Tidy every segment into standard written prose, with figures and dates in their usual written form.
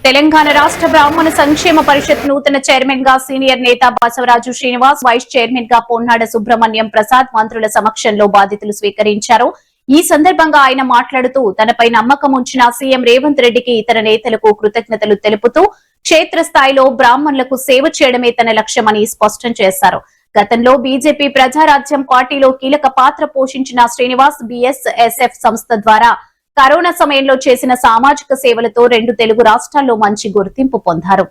తెలంగాణ రాష్ట్ర బ్రాహ్మణ సంక్షేమ పరిషత్ నూతన చైర్మన్ గా సీనియర్ నేత బసవరాజు శ్రీనివాస్, వైస్ చైర్మన్ గా పొన్నాడ సుబ్రహ్మణ్యం ప్రసాద్ మంత్రుల సమక్షంలో బాధ్యతలు స్వీకరించారు. ఈ సందర్భంగా ఆయన మాట్లాడుతూ తనపై నమ్మకం ఉంచిన సీఎం రేవంత్ రెడ్డికి ఇతర నేతలకు కృతజ్ఞతలు తెలుపుతూ క్షేత్రస్థాయిలో బ్రాహ్మణులకు సేవ చేయడమే తన లక్ష్యమని స్పష్టం చేశారు. గతంలో బీజేపీ ప్రజారాజ్యం పార్టీలో కీలక పాత్ర పోషించిన శ్రీనివాస్ బీఎస్ఎస్ఎఫ్ సంస్థ ద్వారా కరోనా సమయంలో చేసిన సామాజిక సేవలతో 2 తెలుగు రాష్ట్రాల్లో మంచి గుర్తింపు పొందారు.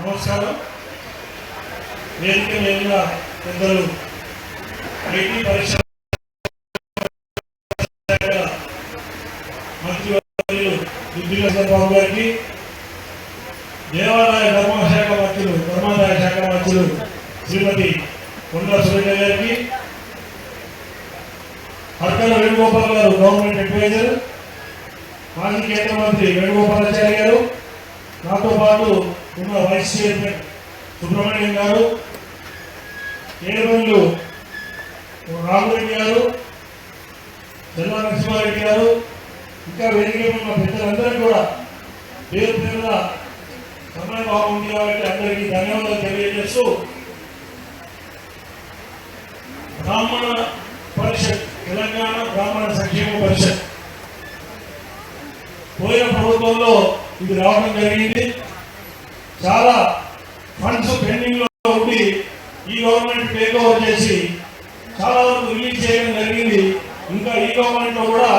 నమస్కారం. వేదిక మీద పెద్దలు ఐటీ పరిశ్రమ మంత్రివర్యులు చంద్రబాబు గారికి, దేవాదాయ ధర్మాదాయ శాఖ మంత్రులు శ్రీమతి కొండా సురేఖ గారికి, హర్కల వేణుగోపాల్ గారు గవర్నమెంట్ అడ్వైజర్, మాజీ కేంద్ర మంత్రి వేణుగోపాలాచారి గారు, నాతో పాటు ఉన్న వైస్ చైర్మన్ సుబ్రహ్మణ్యం గారు, చైర్మన్లు రాఘురెడ్డి గారు, చెల్లా నరసింహారెడ్డి గారు, ఇంకా వేదిక ఉన్న పెద్దలందరూ కూడా పేరు పేరున సమయ భావం ఉంది కాబట్టి అందరికీ ధన్యవాదాలు తెలియజేస్తూ, బ్రాహ్మణ పరిషత్, తెలంగాణ బ్రాహ్మణ సంక్షేమ పరిషత్ పోయిన ప్రభుత్వంలో ఇది రావడం జరిగింది. చాలా ఫండ్స్ పెండింగ్ లో ఉండి ఈ గవర్నమెంట్ టేక్ ఓవర్ చేసి చాలా వరకు రిలీజ్ చేయడం జరిగింది. ఇంకా ఈ గవర్నమెంట్ లో కూడా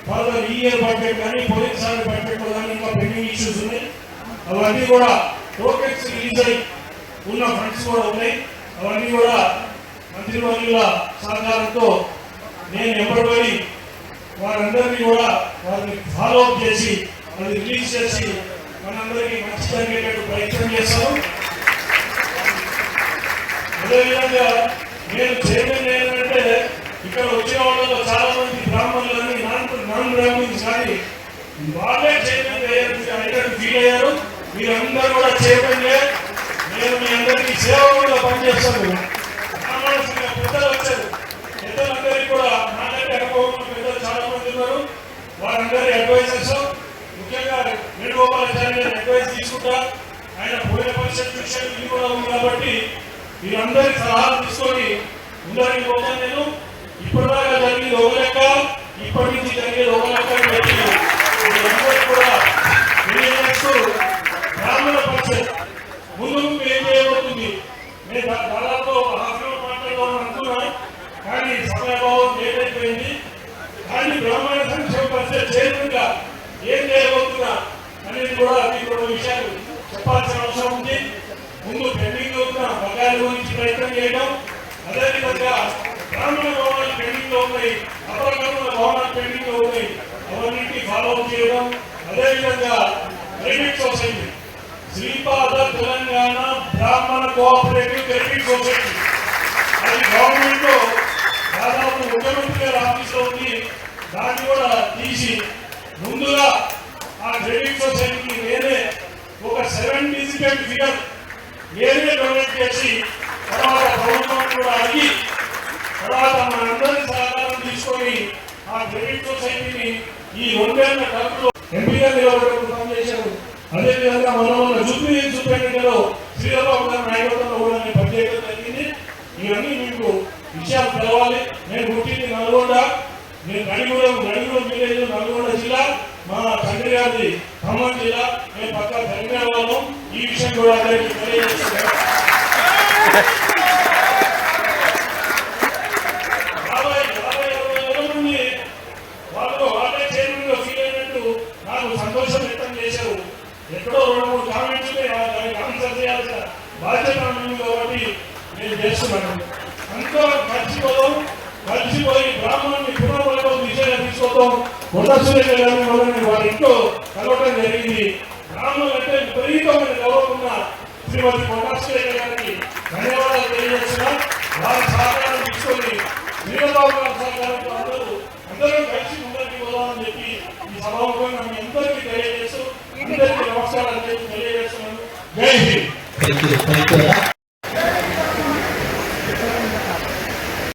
ఫర్దర్ ఈ ఇయర్ బడ్జెట్ కానీ పోయినసారి బడ్జెట్ లో కానీ ఇంకా పెండింగ్ ఇష్యూస్ ఉన్నాయి. అవన్నీ కూడా టోకెన్స్ రిలీజ్ అయి ఉన్న ఫండ్స్ కూడా ఉన్నాయి. అవన్నీ కూడా మంత్రివర్యుల సహకారంతో నేను ఎప్పటిపడి వారందరినీ కూడా వారిని ఫాలో అప్ చేసి అది రిలీజ్ చేసి మనందరికీ మంచి జరిగేటట్టు ప్రయత్నం చేస్తాము. అదేవిధంగా నేను చైర్మన్ ఏంటంటే ఇక్కడ వచ్చిన వాళ్ళలో చాలా మంది బ్రాహ్మణులని నాన్ బ్రాహ్మణ్స్ కానీ వాళ్ళే చైర్మన్ అయ్యారు, ఫీల్ అయ్యారు. మీరందరూ కూడా చైర్మన్, నేను మీ అందరికీ సేవకులుగా పనిచేస్తాను. బ్రాహ్మణ పెద్దలు వచ్చారు, పెద్దలందరికీ కూడా నాకంటే అనుభవం ఉన్న పెద్దలు చాలా మంది ఉన్నారు. వారందరి అడ్వైజర్స్, ముఖ్యంగా వేణుగోపాలాచారి గారి అడ్వైస్ తీసుకుంటా, ఆయన పోయిన పరిషత్ విషయం ఇది కూడా ఉంది కాబట్టి మీరందరి సలహాలు తీసుకొని ముందరికి పోతాను. నేను ఇప్పటిదాకా జరిగింది ఒక లెక్క, ఇప్పటి నుంచి జరిగేది ఒక లెక్క పెట్టి మీరందరికీ కూడా తెలియజేస్తూ, బ్రాహ్మణ పరిషత్ ముందు ఏం చేయబోతుంది. నేను దాదాపు హాఫ్ అవర్ మాట్లాడుకోవాలని అనుకున్నాను, కానీ సమయభావం లేట్ అయిపోయింది. కానీ బ్రాహ్మణ సంక్షేమ పరిషత్ చైర్మన్ గా ఏం చేయబోతున్నా అనేది కూడా మీకు 2 విషయాలు చెప్పాల్సిన అవసరం ఉంది. ముందు పెండింగ్ అవుతున్న బకాయిల గురించి ప్రయత్నం చేయడం, అదేవిధంగా బ్రాహ్మణ భవనాలు పెండింగ్ లో ఉన్నాయి, అపరకరణ భవనాలు పెండింగ్ లో ఉన్నాయి, అవన్నింటినీ ఫాలో అప్ చేయడం. అదేవిధంగా క్రెడిట్ సొసైటీ, శ్రీపాద తెలంగాణ బ్రాహ్మణ కోఆపరేటివ్ క్రెడిట్ సొసైటీ, అది గవర్నమెంట్ లో దాదాపు ముఖ్యమంత్రి గారి ఆఫీస్ లో ఉంది. దాన్ని కూడా తీసి ముందుగా ఆ క్రెడిట్ సొసైటీకి నేనే ఒక 7 డిజిటల్ ఫిగర్ నేనే డొనేట్ చేసి తర్వాత ప్రభుత్వాన్ని కూడా అడిగి తర్వాత మనందరి సహకారం తీసుకొని ఆ క్రెడిట్ సొసైటీని ఈ 2 ఏళ్ల కాలంలో ఎంపీగా నిలబడేందుకు పనిచేశారు. అదేవిధంగా మన సూపరింటెండెంట్లో శ్రీరాబాబు గారి నాయకత్వంలో కూడా నేను పనిచేయడం జరిగింది. ఇవన్నీ మీకు విషయాలు తెలవాలి. నేను పుట్టింది నల్గొండ, నేను గడిగూడెం విలేజ్ నల్గొండ జిల్లా, మా తండ్రి గారి ఖమ్మం జిల్లా, మేము పక్క తెలంగాణ వాళ్ళం. ఈ విషయం కూడా అందరికీ తెలియజేస్తున్నాను. 50-60 మంది వాళ్ళే చైర్మన్ గా ఫీల్ అయినట్టు నాకు సంతోషం వ్యక్తం చేశారు. ఎక్కడో 2-3 కామెంట్స్ దానికి ఆన్సర్ చేయాల్సిన బాధ్యత ఉంది కాబట్టి నేను చేస్తున్నాను. అంతా కలిసిపోయి బ్రాహ్మణుని పునర్వైభవం దిశగా తీసుకోవడం, కొండా సురేఖ గారిని వారి ఇంట్లో కలవడం జరిగింది. బ్రాహ్మణులు అంటే విపరీతమైన గౌరవం ఉన్న శ్రీమతి కొండా సురేఖ గారికి ధన్యవాదాలు తెలియజేస్తున్నా. జై హింద్. Thank you